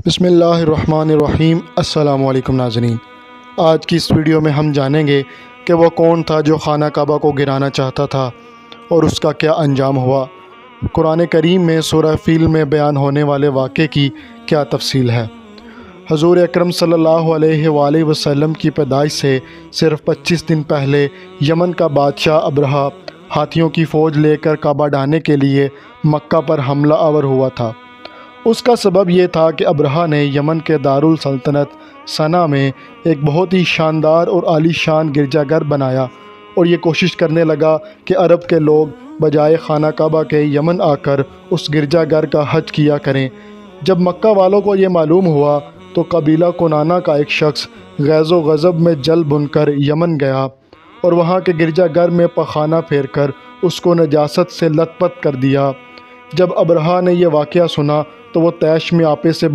بسم اللہ الرحمن الرحیم۔ السلام علیکم ناظرین، آج کی اس ویڈیو میں ہم جانیں گے کہ وہ کون تھا جو خانہ کعبہ کو گرانا چاہتا تھا اور اس کا کیا انجام ہوا۔ قرآن کریم میں سورہ فیل میں بیان ہونے والے واقعے کی کیا تفصیل ہے۔ حضور اکرم صلی اللہ علیہ وآلہ وسلم کی پیدائش سے صرف 25 دن پہلے یمن کا بادشاہ ابرہہ ہاتھیوں کی فوج لے کر کعبہ ڈھانے کے لیے مکہ پر حملہ آور ہوا تھا۔ اس کا سبب یہ تھا کہ ابرہہ نے یمن کے دارالسلطنت صنعا میں ایک بہت ہی شاندار اور عالی شان گرجا گھر بنایا اور یہ کوشش کرنے لگا کہ عرب کے لوگ بجائے خانہ کعبہ کے یمن آ کر اس گرجا گھر کا حج کیا کریں۔ جب مکہ والوں کو یہ معلوم ہوا تو قبیلہ کنانہ کا ایک شخص غیظ و غضب میں جل بن کر یمن گیا اور وہاں کے گرجا گھر میں پخانہ پھیر کر اس کو نجاست سے لت پت کر دیا۔ جب ابرہہ نے یہ واقعہ سنا تو وہ طیش میں آپے سے